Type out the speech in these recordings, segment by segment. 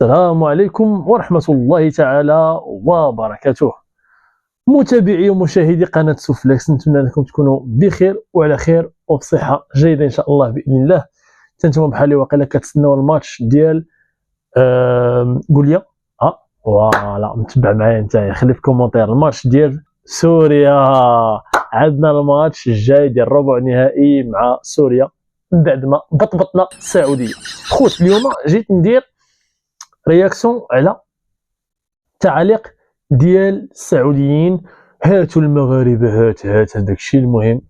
السلام عليكم ورحمة الله تعالى وبركاته. متابعي ومشاهدي قناة سوفلاكس، نتمنى انكم تكونوا بخير وعلى خير وبصحة جيدة ان شاء الله باذن الله. انتم بحالي واقيلا كتسناو الماتش ديال قول فوالا متبع معايا نتايا، خلي في كومونتير الماتش ديال سوريا. عندنا الماتش الجاي ديال ربع نهائي مع سوريا من بعد ما بطبطنا السعودية. خوت اليوم جيت ندير رياكسيون على تعليق ديال السعوديين، هاتوا المغاربه هات هذاك الشيء. المهم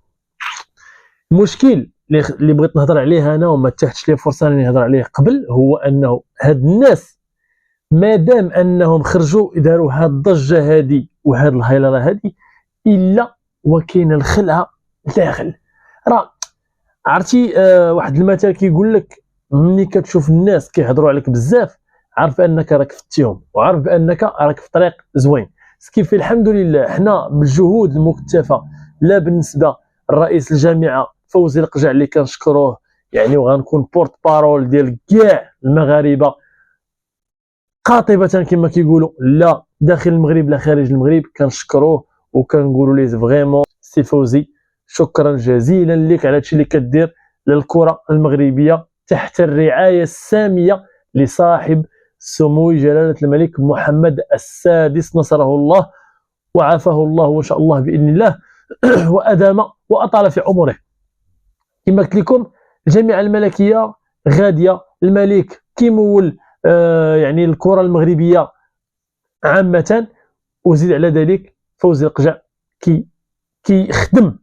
المشكل اللي بغيت نهضر عليه انا وما تحتش لي فرصه اني نهضر عليه قبل، هو انه هاد الناس مادام انهم خرجوا داروا هاد الضجه هادي وهاد الهيلره هادي الا وكاين الخلعه داخل. راه عرفتي واحد المثل كيقول لك ملي كتشوف الناس كيهضروا عليك بزاف عارف انك راك فتيهم وعارف بانك راك في طريق زوين. سكيفي الحمد لله حنا بالجهود المكثفه، لا بالنسبه لرئيس الجامعه فوزي القجع اللي كنشكروه يعني، وغنكون بورت بارول ديال كاع المغاربه قاطبه كما كيقولوا، لا داخل المغرب لا خارج المغرب، كنشكروه وكنقولوا ليه فريمون سي فوزي شكرا جزيلا لك على هادشي اللي كدير للكره المغربيه تحت الرعايه الساميه لصاحب سمو جلالة الملك محمد السادس نصره الله وعافاه الله وإن شاء الله بإذن الله وأدام وأطال في عمره. كما قلت لكم الجامعة الملكية غادية، الملك كيمول يعني الكرة المغربية عامة، وزيد على ذلك فوزي القجع كيخدم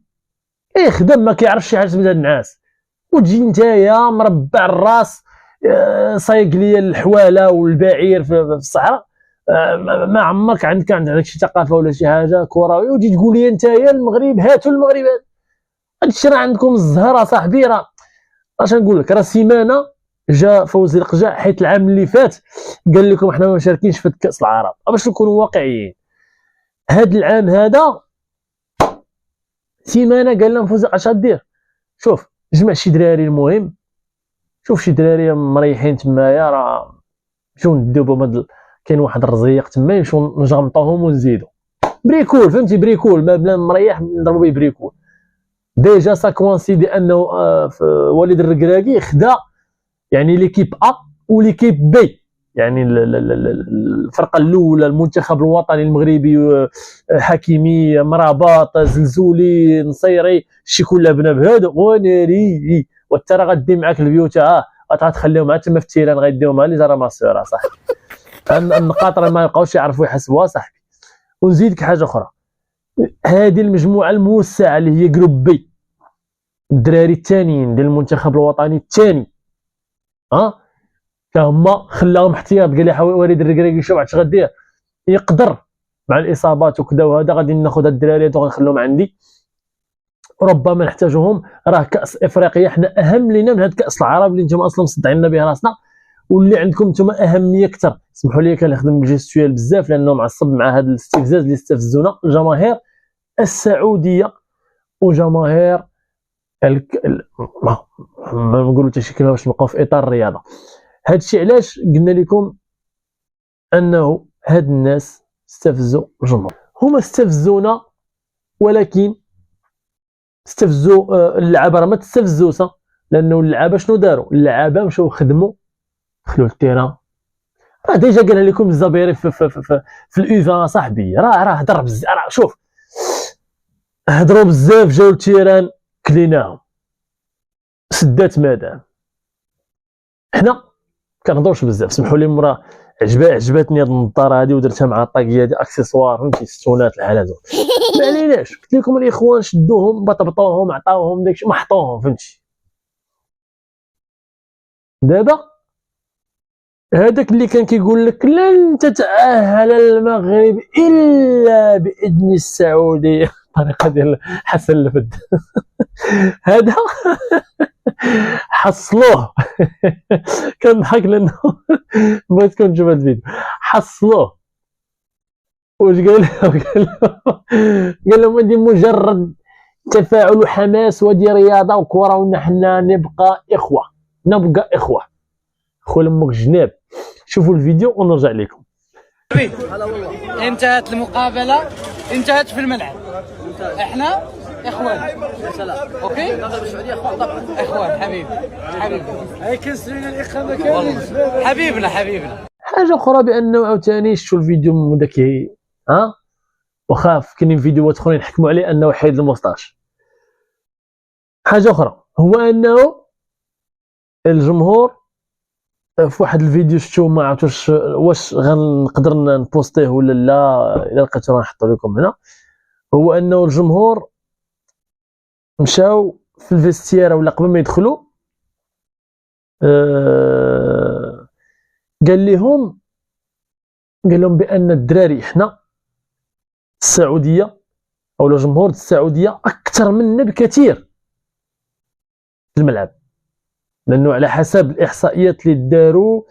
ما كيعرفش شي حاجة من هاد النعاس، وتجي نتايا مربع الراس صايق لي الحواله والبعير في الصحراء، ما عمرك عندك شي ثقافه ولا شي حاجه كروي، وتجي تقول لي نتايا المغرب هاتوا المغرب. هادشي راه عندكم الزهر صاحبي. راه اش نقول لك، راه سيمانه جا فوزي القجع حيت العام اللي فات قال لكم احنا ما مشاركينش في كاس العرب. باش نكونوا واقعيين، هاد العام هذا سيمانه قال لهم فوزي اش غدير، شوف جمع شي دراري، المهم شوف شي دراري مريحين تمايا، راه نمشيو ندوبو كاين واحد الرزيق تما نمشيو نجمطوهم ونزيدو بريكول، فهمتي؟ بريكول ما بلا مريح نضربو به بريكول. ديجا سا كوانسيدي انه وليد الركراكي خدا يعني ليكيب ا وليكيب بي، يعني الفرقه الاولى المنتخب الوطني المغربي حكيمي مرابط زلزولي نصيري شي كلها بنا بهذا وناري، وترى غدي معاك البيوت غتخليهم عاد تما في التيران غيديهم لي زرا ماسور صاحبي. النقاط راه ما يبقاوش يعرفوا يحسبوها صاحبي. ونزيدك حاجه اخرى، هذه المجموعه الموسعه اللي هي جروب بي، الدراري الثانيين ديال المنتخب الوطني الثاني هما خلاهم احتياط، قال لي وليد الركراكي شوف اش غدير، يقدر مع الاصابات وكذا وهذا غادي ناخذ الدراري هادو غنخليهم عندي، ربما نحتاجهم. راه كاس افريقيا حنا اهم لينا من هاد كاس العرب اللي نتوما اصلا مصدعين به راسنا، واللي عندكم نتوما اهميه اكثر. اسمحوا لي كنخدم بالجيستويال بزاف لانه معصب مع هذا الاستفزاز اللي استفزونا الجماهير السعوديه وجماهير ما نقولوا حتى شي كلمه باش نبقاو في اطار الرياضه. هذا الشيء علاش قلنا لكم انه هاد الناس استفزوا الجمهور، هما استفزونا، ولكن استفزوا اللعابه. راه ما تستفزوش، لانه اللعابه شنو داروا؟ اللعابه مشاو خدموا دخلوا للتيران. راه ديجا قالها لكم الزبيري في الايفا صاحبي، راه هضر بزاف، راه شوف هضروا بزاف، جاو للتيران كليناهم سدات مدام. حنا كنهضروش بزاف، سمحوا لي مرا عجبتني هاد النظاره هادي ودرتها مع الطاقيه هادي اكسسوار، فهمتي؟ ستونات الحال هادو ما عليناش. قلت لكم الاخوان شدوهم بطبطوهم عطاوهم داكشي محطوهم، فهمتي؟ دابا هذاك اللي كان كيقول لك لن تتأهل المغرب الا باذن السعوديه، الطريقه ديال حسن الفد هذا حصلوه كنضحك لانه بغيتكم تشوفوا هذا الفيديو. حصلوه واش قال لهم هذه مجرد تفاعل وحماس ودي رياضه وكره، ونحن نبقى اخوه خو لمك جناب. شوفوا الفيديو ونرجع لكم. انتهت المقابله، انتهت في الملعب. احنا اخوان يا سلام. اوكي نضرب السعوديه اخوان طبعا، اخوان حبيبي حبيبي هاي كسرين الاخوه كامل حبيبنا. حاجه اخرى بانه عاوتاني شفتوا الفيديو من داك وخاف كاينين فيديوهات اخرين يحكموا عليه انه حيد الموسطاش. حاجه اخرى هو انه الجمهور في واحد الفيديو شفتو ما عرفتش واش غنقدر نبوستيه ولا لا، الا لقيتو غنحطو لكم هنا. هو انه الجمهور مشاو في الفيستير ولا قبل ما يدخلوا قال لهم بان الدراري حنا السعوديه او الجمهور السعوديه اكثر منا بكثير في الملعب، لانه على حسب الاحصائيات اللي داروا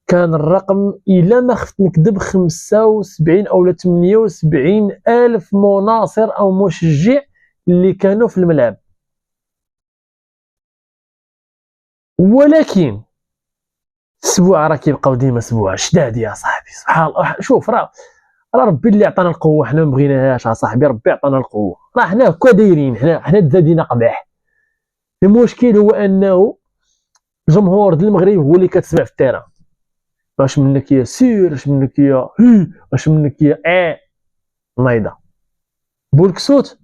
كان الرقم الا ما خفت نكذب 75 او 78 الف مناصر او مشجع اللي كانوا في الملعب. ولكن السبوع راه كيبقاو ديما سبوع شداد يا صاحبي. سبحان الله، شوف راه ربي اللي عطانا القوه، حنا ما بغيناهاش صاحبي، ربي عطانا القوه، راه حنا هكا دايرين، حنا تزادينا قباح. المشكل هو انه الجمهور ديال المغرب هو اللي كتسمع في التيران. واش منك يا سير، اش منك يا واش منك يا نايضه بولكسوت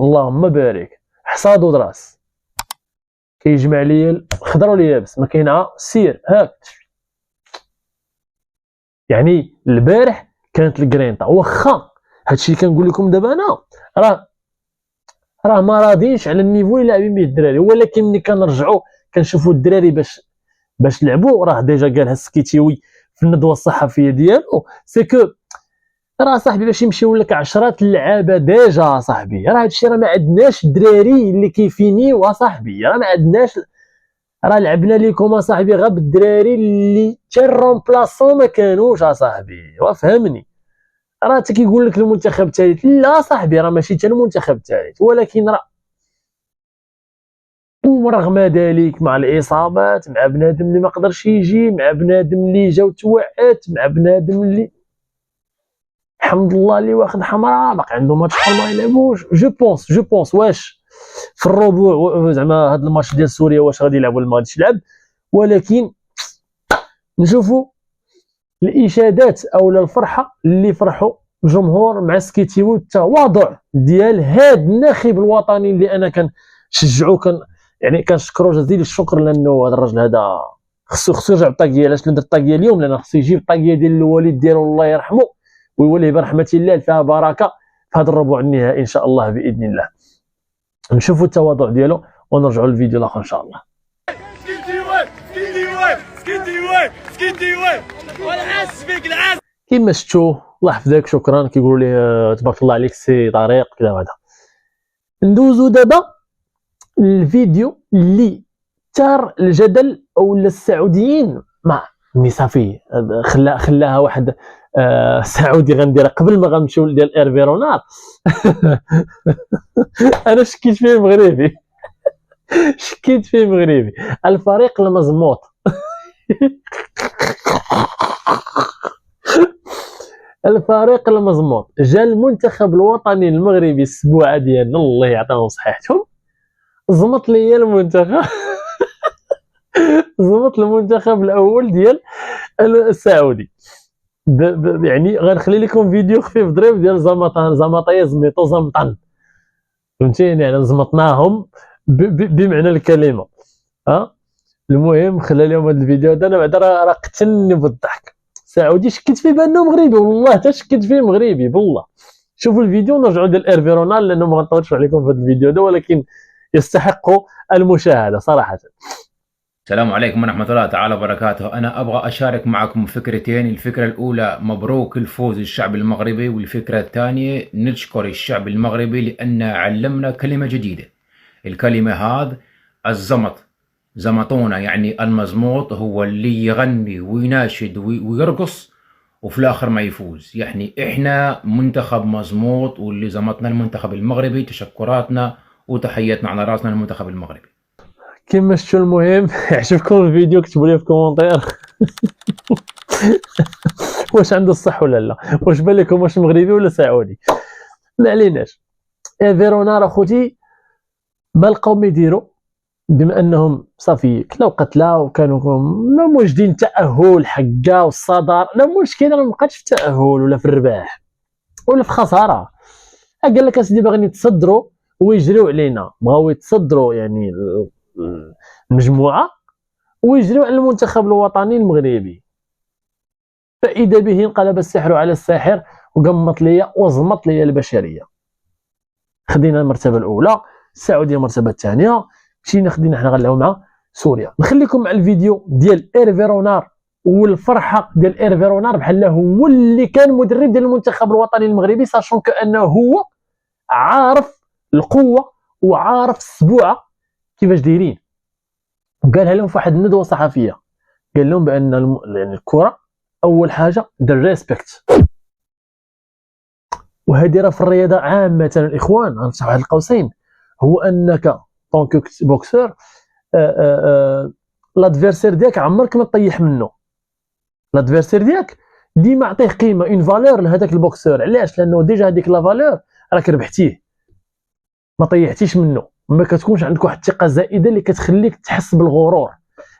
اللهم بارك حصاد ودراس كيجمع ليا الخضر واليابس، ما كاينه سير هاك. يعني البارح كانت الكرينطا، واخا هادشي اللي كنقول لكم دابا انا راه ما راضينش على النيفو اللي لاعبين به الدراري، ولكن ملي كنرجعوا كنشوفوا الدراري باش لعبوا. راه ديجا قالها السكيتيوي في الندوه الصحفيه ديالو، سي كو راه صاحبي باش يمشيو لك 10 اللعابه ديجا صاحبي، راه هادشي راه ما عندناش الدراري اللي كيفينيو صاحبي، راه ما عندناش، راه لعبنا لكم صاحبي غير بالدراري اللي حتى الرومبلاسون ما كانوش صاحبي، وفهمني. راه حتى كيقول لك المنتخب الثالث، لا صاحبي راه ماشي حتى المنتخب الثالث، ولكن راه ورغم ذلك مع الاصابات، مع بنادم اللي ما قدرش يجي، مع بنادم اللي جا وتوعت، مع بنادم اللي الحمد لله اللي واخد حمراء باقي عنده ماتش اخر ما يلعبوش. جو بونس واش في الربوع زعما هذا الماتش ديال سوريا واش غادي يلعبوا ولا ما غاديش يلعب، ولكن نشوفوا الاشادات او الفرحه اللي فرحوا الجمهور مع سكيتي والتواضع ديال هذا الناخب الوطني اللي انا كنشجعو، يعني كنشكرو جزيل الشكر، لانه هذا الراجل هذا خصو يرجع بالطاقيه. علاش درت الطاقيه اليوم؟ لان خصو يجيب الطاقيه ديال الوالد ديالو الله يرحمه ويوليه برحمه الله فيها بركه في هذا الربوع النهائي ان شاء الله باذن الله. نشوفوا التواضع ديالو ونرجعوا للفيديو الاخر ان شاء الله. كما شفتوا الله يحفظك، شكرا كيقولوا لي تبارك الله عليك سي طريق كذا وهذا. ندوزو دابا الفيديو اللي ثار الجدل او السعوديين مع صافي خلاها واحد سعودي غنديرها قبل ما غنمشيو ديال ايرفي رونار. انا شكيت فيه مغربي الفريق المزموط. الفريق المزموط جا المنتخب الوطني المغربي السبوعه ديالنا الله يعطيهم صحيحتهم، زمط لي المنتخب زمط المنتخب الاول ديال السعودي. يعني غنخلي لكم فيديو خفيف ظريف ديال زمطيه زميطو زمطن، فهمتيني؟ يعني زمطناهم بمعنى الكلمه. المهم خلى لهم هذا الفيديو هذا، انا بعدا راه قتلني بالضحك. سعودي شكيت فيه بانه مغربي، والله حتى شكيت فيه مغربي بالله. شوفوا الفيديو ونرجعوا ديال ايرفي رونال، لانه ما غنطولش عليكم في هذا الفيديو هذا، ولكن يستحق المشاهده صراحه. السلام عليكم ورحمة الله تعالى وبركاته. أنا أبغى أشارك معكم فكرتين. الفكرة الأولى مبروك الفوز الشعب المغربي، والفكرة الثانية نشكر الشعب المغربي لأنه علمنا كلمة جديدة. الكلمة هذا الزمط، زمطونا، يعني المزموط هو اللي يغني ويناشد ويرقص وفي الآخر ما يفوز. يعني إحنا منتخب مزموط واللي زمطنا المنتخب المغربي. تشكراتنا وتحياتنا على راسنا المنتخب المغربي. كما شفتوا المهم عجبكم الفيديو اكتبوا لي في الكومنتير واش عنده الصح ولا لا؟ واش بان لكم واش مغربي ولا سعودي؟ ما عليناش. فيرونار اخوتي ما لقاو ما يديروا، بما انهم صافي كلاو قتله وكانوا ما موجدين التاهل حكا والصدر. لا مشكل، راه ما بقاتش في التاهل ولا في الرباح ولا في خساره. قال لك اسيدي باغيين يتصدروا ويجريو علينا، بغاو يتصدروا يعني المجموعه ويجريو على المنتخب الوطني المغربي. فاذا به انقلب السحر على الساحر وقمط ليا وزمط ليا البشريه. خدينا المرتبه الاولى، السعوديه المرتبه الثانيه، مشينا خدينا حنا غنلعبوا مع سوريا. نخليكم مع الفيديو ديال ايرفي رونار والفرحه ديال ايرفي رونار بحال هو اللي كان مدرب ديال المنتخب الوطني المغربي، ساشون كانه هو عارف القوه وعارف السبوعه كيفاش دايرين. وقالها لهم في واحد الندوه صحفيه، قال لهم بان يعني الكره اول حاجه دير ريسبكت. وهذه راه في الرياضه عامه الاخوان غنفتح واحد القوسين، هو انك طونك بوكسور لادفيرسير ديالك عمرك ما تطيح منه. لادفيرسير ديالك ديما عطيه قيمه اون فالور لهذاك البوكسور. علاش؟ لانه ديجا هذيك لا فالور راك ربحتيه، ما طيحتيش منه، ما كتكونش عندك واحد الثقه زائده اللي كتخليك تحس بالغرور.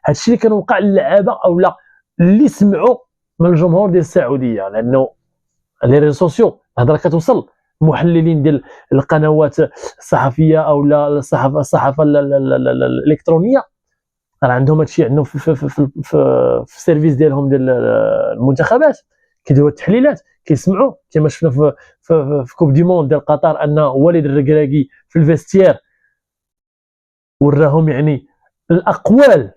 هادشي اللي كان وقع للعابه او لا اللي سمعوا من الجمهور ديال السعوديه، لانه لي ريزو سوسيو الهضره كتوصل. المحللين ديال القنوات الصحفيه او لا الصحافه الالكترونيه راه عندهم هادشي، عندهم في السيرفيس ديالهم ديال المنتخبات كيديروا التحليلات، كيسمعوا كما شفنا في كوب دي موند ديال قطر ان وليد الركراكي في الفيستير وراهم يعني الاقوال،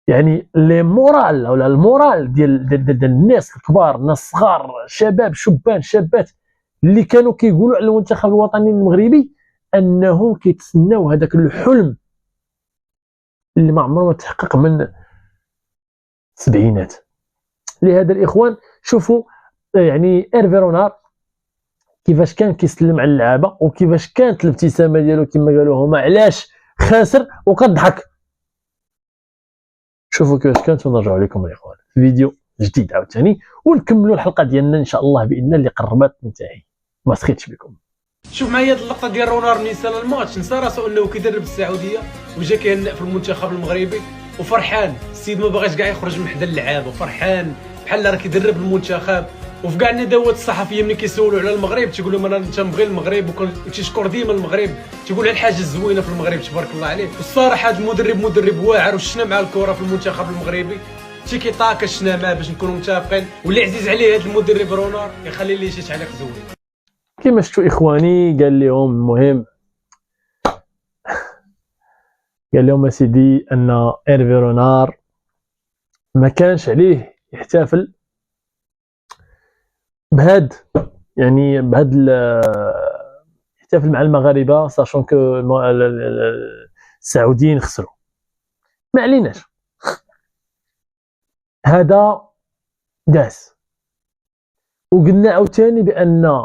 يعني لي مورال ولا المورال ديال الناس الكبار، الناس الصغار، شباب شبان شابات اللي كانوا كيقولوا على المنتخب الوطني المغربي انهم كيتسناو هذاك الحلم اللي ما عمره ما تحقق من السبعينات. لهذا الاخوان شوفوا يعني ايرفي رونار كيفاش كان كيسلم على اللعابه وكيفاش كانت الابتسامه ديالو كما قالوا هما، علاش خاسر وكضحك. شوفوا كيفاش كانت ونرجعوا لكم الاخوان في فيديو جديد عاوتاني ونكملوا الحلقه ديالنا ان شاء الله باذن الله اللي قربت تنتهي. ما سخيتش بكم. شوف معايا هاد اللقطه ديال رونار ملي سال الماتش، نسى راسو انه كيدرب السعوديه وجا كيهنئ في المنتخب المغربي وفرحان. السيد ما باغاش كاع يخرج من حدا اللعاب وفرحان بحال راه كيدرب المنتخب. وفي كاع الندوات الصحفيه ملي كيسولوا على المغرب تيقول لهم انا تنبغي المغرب وتيشكر ديما المغرب، تيقول على الحاجه الزوينه في المغرب تبارك الله عليه. والصراحه هذا المدرب مدرب واعر وشنا مع الكره في المنتخب المغربي تيكي طاكا شنا معاه باش نكونوا متفقين. واللي عزيز عليه هذا المدرب رونار يخلي ليه شي تعليق زوين. كما شفتوا اخواني قال لهم المهم، قال لهم اسيدي ان ايرفي رونار ما كانش عليه يحتفل بهاد يعني بهاد يحتفل مع المغاربه ساشون كو السعوديين خسروا. ما عليناش، هذا داس. وقلنا عاوتاني بان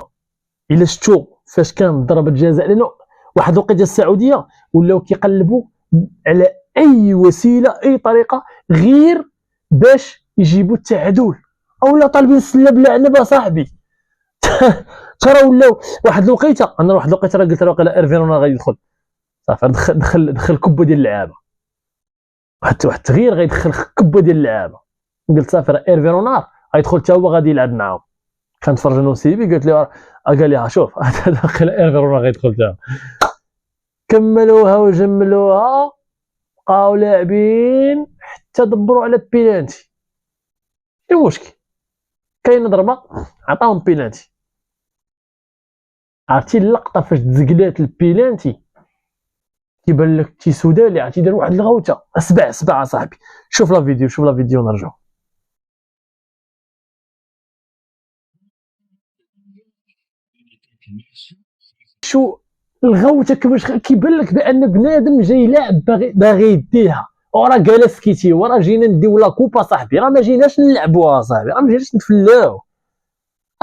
الا شفتوا فاش كان ضربه جزاء، لانه واحد الوقيته السعوديه ولاو كيقلبوا على اي وسيله اي طريقه غير باش يجيبوا التعادل او لا طالبين السله بالعنب صاحبي. ترى ولاو واحد الوقيته، انا واحد الوقيته راه قلت له واقيلا ايرفي رونار غيدخل صافي، دخل كبه ديال اللعابه، واحد التغيير غيدخل كبه ديال اللعابه. قلت صافي راه ايرفي رونار غيدخل حتى هو غادي يلعب معاهم. كنتفرج انا وسيبي قلت له قال لي شوف واقيلا ايرفي رونار غيدخل حتى. كملوها وجملوها بقاو لاعبين حتى دبروا على بيلانتي. المشكل كاين ضربه عطاهم بيلانتي، عرفتي اللقطه فاش تزقلات البيلانتي كيبان لك تي سودالي عرفتي دار واحد الغوته سبع صاحبي. شوف لا فيديو نرجعوا. شو الغوته كيفاش كيبان لك بان بنادم جاي لاعب باغي يديها، وراه جالس سكيتي وراه جينا نديو لا كوبا صاحبي، راه ما جيناش نلعبوها صاحبي، راه ما جيناش نتفلاو،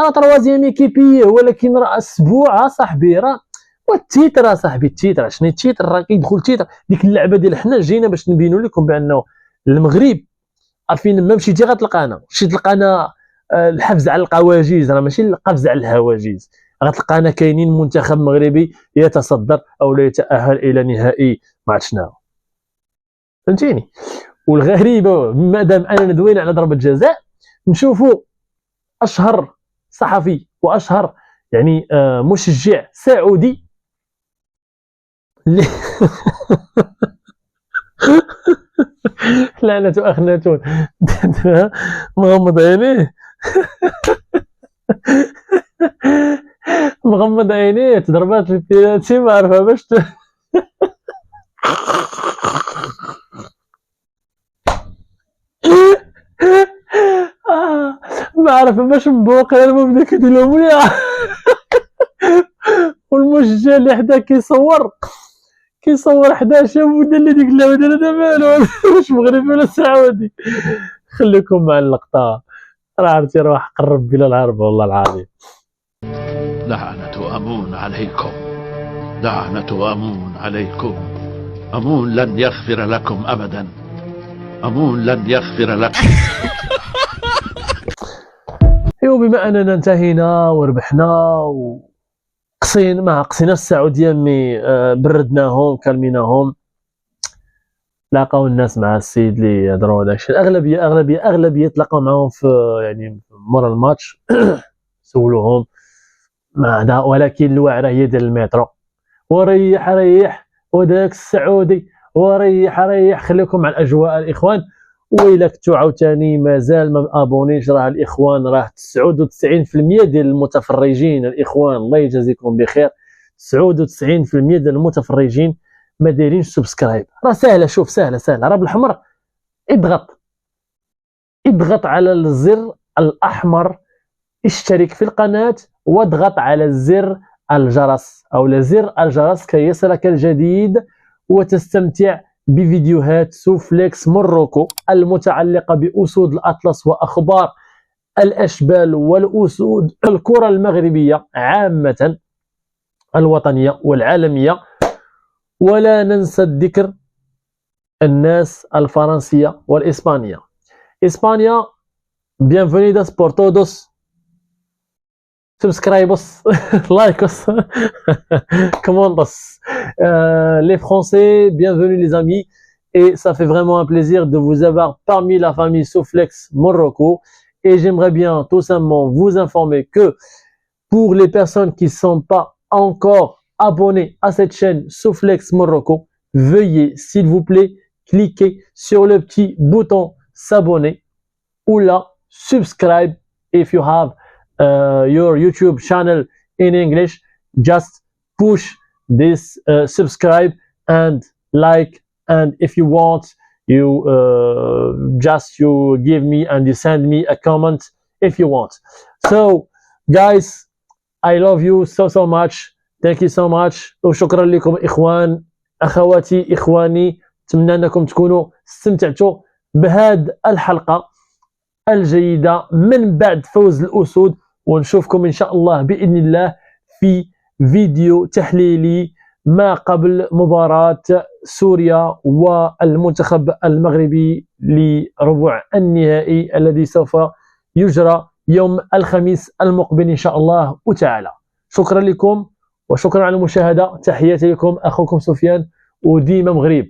راه تروازيام ايكيبيه، ولكن راه اسبوع صاحبي، راه والتيتر صاحبي التيتر شنو التيتر؟ راه كيدخل التيتر. ديك اللعبه ديال حنا جينا باش نبينوا لكم بانه المغرب عارفين ما مشيتي غتلقانا، مشيت تلقانا الحفز على القواجيز، راه ماشي القفز على الهواجيز. غتلقانا كاينين منتخب مغربي يتصدر او لا يتاهل الى نهائي ما عرفت شنو، فهمتيني. والغريبه ما دام اننا دوينا على ضربه جزاء، نشوفوا اشهر صحفي واشهر يعني مشجع سعودي اللي لعنة أخناتون مغمض عينيه مغمض عينيه، تضربات البينالتي ما عرفها باش ما عرفها باش مبوقي. المهم بدا كيدير لهم مليح والمشجع اللي حدا كيصور حدا شاف ودا اللي ديك اللعبه دابا مالو واش مغربي ولا سعودي. خليكم مع اللقطه، راه عرفتي راه قرب بلا العرب والله العظيم. لعنة أمون عليكم، لعنة أمون عليكم. أمون لن يغفر لكم أبدا، أمون لن يغفر لكم. ايوا بما اننا انتهينا وربحنا قصينا السعوديه مي بردناهم كلميناهم، لاقاو الناس مع السيد اللي يهضروا هذاك الشيء. اغلبيه تلاقاو معاهم في يعني مورا الماتش سولوهم ما هذا، ولكن الواعره هي ديال المترو. وريح وداك السعودي وريح خليكم مع الاجواء الاخوان. وإلا كنتو عاوتاني مازال ما ابونيش، راه الاخوان راه 99% ديال المتفرجين الاخوان الله يجازيكم بخير، 99% ديال المتفرجين ما دايرينش سبسكرايب. راه سهله، شوف سهله راه بالحمر اضغط على الزر الاحمر اشترك في القناه واضغط على زر الجرس او زر الجرس كي يصلك الجديد وتستمتع بفيديوهات سوفليكس موروكو المتعلقة بأسود الأطلس وأخبار الأشبال والأسود الكرة المغربية عامة الوطنية والعالمية. ولا ننسى الذكر الناس الفرنسية والإسبانية. إسبانيا bienvenidos por todos, subscribos, likos, commentos. Les Français, bienvenue les amis, et ça fait vraiment un plaisir de vous avoir parmi la famille Souflex Morocco. Et j'aimerais bien tout simplement vous informer que pour les personnes qui ne sont pas encore abonnées à cette chaîne Souflex Morocco, veuillez s'il vous plaît cliquer sur le petit bouton s'abonner ou là subscribe if you have your YouTube channel in English. Just push this subscribe and like, and if you want you you give me and you send me a comment if you want. So guys, I love you so much, thank you so much. وشكرا لكم اخوان اخواتي اخواني، اتمنى انكم تكونوا استمتعتوا بهذه الحلقه الجيده من بعد فوز الاسود، ونشوفكم ان شاء الله باذن الله في فيديو تحليلي ما قبل مباراة سوريا والمنتخب المغربي لربع النهائي الذي سوف يجرى يوم الخميس المقبل إن شاء الله تعالى. شكرا لكم وشكرا على المشاهدة، تحياتي لكم أخوكم سفيان وديما مغرب.